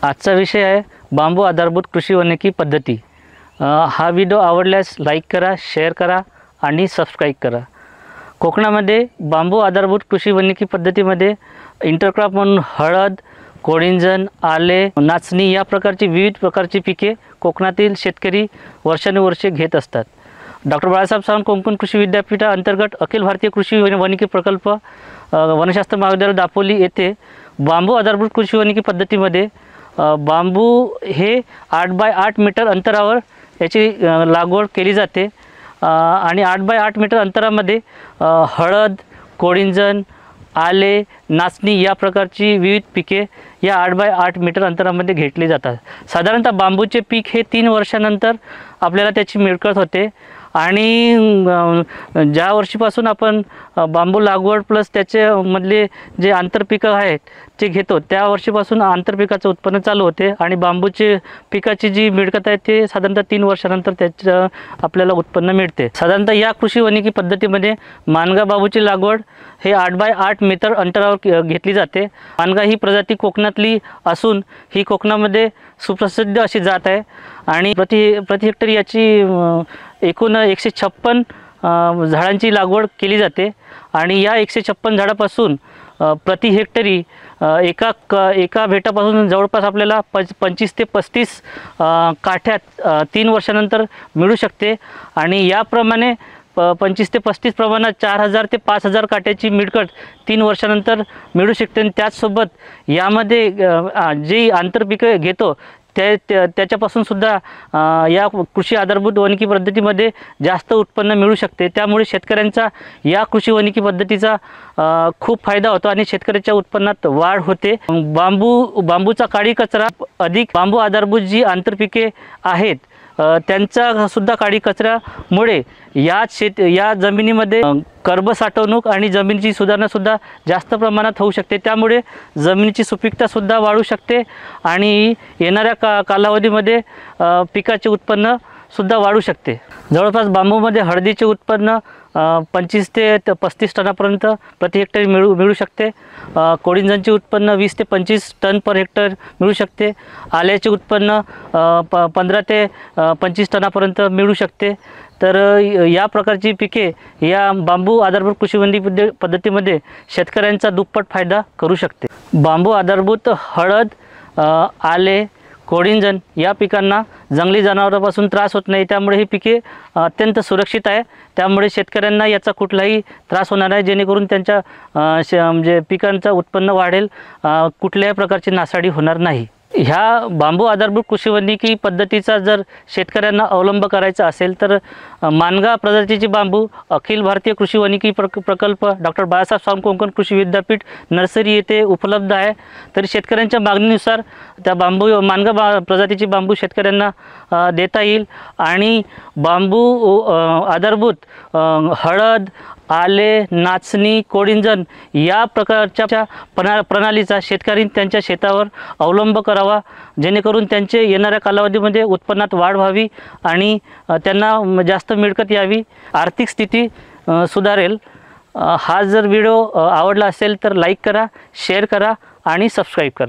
आजचा विषय आहे बांबू आधारभूत कृषी वानिकी पद्धती। हा व्हिडिओ आवडल्यास लाईक करा, शेअर करा आणि सबस्क्राईब करा। कोकणामध्ये बांबू आधारभूत कृषी वानिकी पद्धतीमध्ये इंटरक्रॉप म्हणून हळद, कोळिंजन, आले, नाचणी या प्रकारची विविध प्रकारची पिके कोकणातील शेतकरी वर्षानुवर्षे घेत असतात। डॉक्टर बाळासाहेब सावंत कोकण कृषी विद्यापीठाअंतर्गत अखिल भारतीय कृषी वानिकी प्रकल्प वनशास्त्र महाविद्यालय दापोली येथे बांबू आधारभूत कृषी वानिकी पद्धतीमध्ये बांबू हे 8 बाय 8 मीटर अंतरावर याची लागवड केली जाते आणि 8 बाय 8 मीटर अंतरामध्ये हळद, कोळिंजन, आले, नाचणी या प्रकारची विविध पिके या 8 बाय 8 मीटर अंतरामध्ये घेतली जातात। साधारणतः बांबूचे पीक हे 3 वर्षानंतर आपल्याला त्याची मिळकत होते आणि ज्या वर्षीपासून आपण बांबू लागवड प्लस त्याच्यामधले जे आंतरपिकं आहेत ते घेतो त्या वर्षीपासून आंतरपिकाचं उत्पन्न चालू होते आणि बांबूचे पिकाची जी मिळकत आहे ते साधारणतः 3 वर्षानंतर त्याचं आपल्याला उत्पन्न मिळते। साधारणतः या कृषी वानिकी पद्धतीमध्ये मानगा बांबूची लागवड हे 8 बाय 8 मीटर अंतरावर घेतली जाते। मानगा ही प्रजाती कोकणातली असून ही कोकणामध्ये सुप्रसिद्ध अशी जात आहे आणि प्रति हेक्टर याची एकूण 156 झाडांची लागवड केली जाते आणि या 156 झाडापासून प्रति हेक्टरी एका भेटापासून जवळपास आपल्याला 25 ते 35 काठ्यात 3 वर्षानंतर मिळू शकते आणि याप्रमाणे 25 ते 35 प्रमाणात 4000 ते 5000 काठ्याची मिळकत 3 वर्षानंतर मिळू शकते। आणि त्याचसोबत यामध्ये जी आंतरपिके घेतो त्याच्यापासून सुद्धा या कृषी आधारभूत वानिकी पद्धतीमध्ये जास्त उत्पन्न मिळू शकते। त्यामुळे शेतकऱ्यांचा या कृषी वानिकी पद्धतीचा खूप फायदा होतो आणि शेतकऱ्याच्या उत्पन्नात वाढ होते। बांबूचा काळी कचरा अधिक बांबू आधारभूत जी आंतरपिके आहेत त्यांचा सुद्धा काळी कचऱ्यामुळे या जमिनीमध्ये कर्ब साठवणूक आणि जमिनीची सुधारणा सुद्धा जास्त प्रमाणात होऊ शकते। त्यामुळे जमिनीची सुपीकता सुद्धा वाढू शकते आणि येणाऱ्या कालावधीमध्ये पिकाचे उत्पन्न सुद्धा वाढू शकते। जवळपास बांबूमध्ये हळदीचे उत्पन्न 25 ते 35 टनापर्यंत प्रति हेक्टर मिळू शकते। कोळिंजनचे उत्पन्न 20 ते 25 टन पर हेक्टर मिळू शकते। आल्याचे उत्पन्न 15 ते 25 टनापर्यंत मिळू शकते। तर या प्रकारची पिके या बांबू आधारभूत कृषी वानिकी पद्धतीमध्ये शेतकऱ्यांचा दुप्पट फायदा करू शकते। बांबू आधारभूत हळद, आले, कोळिंजन या पिकांना जंगली जनावरांपासून त्रास होत नाही, त्यामुळे ही पिके अत्यंत सुरक्षित आहे। त्यामुळे शेतकऱ्यांना याचा कुठलाही त्रास होणार नाही, जेणेकरून त्यांच्या म्हणजे पिकांचं उत्पन्न वाढेल, कुठल्याही प्रकारची नासाडी होणार नाही। ह्या बांबू आधारभूत कृषी वानिकी पद्धतीचा जर शेतकऱ्यांना अवलंब करायचा असेल तर मानगा प्रजातीचे बांबू अखिल भारतीय कृषी वानिकी प्रकल्प डॉक्टर बाळासाहेब सावंत कोकण कृषी विद्यापीठ नर्सरी येथे उपलब्ध आहे। तरी शेतकऱ्यांच्या मागणीनुसार त्या मानगा प्रजातीचे बांबू शेतकऱ्यांना देता येईल आणि बांबू आधारभूत हळद, आले, नाचणी, कोळिंजन या प्रकारच्या प्रणालीचा शेतकरी त्यांच्या शेतावर अवलंब करावा, जेणेकरून त्यांचे येणाऱ्या कालावधीमध्ये उत्पन्नात वाढ व्हावी आणि त्यांना जास्त मिळकत यावी, आर्थिक स्थिती सुधारेल। हा जर व्हिडिओ आवडला असेल तर लाईक करा, शेअर करा आणि सबस्क्राईब करा।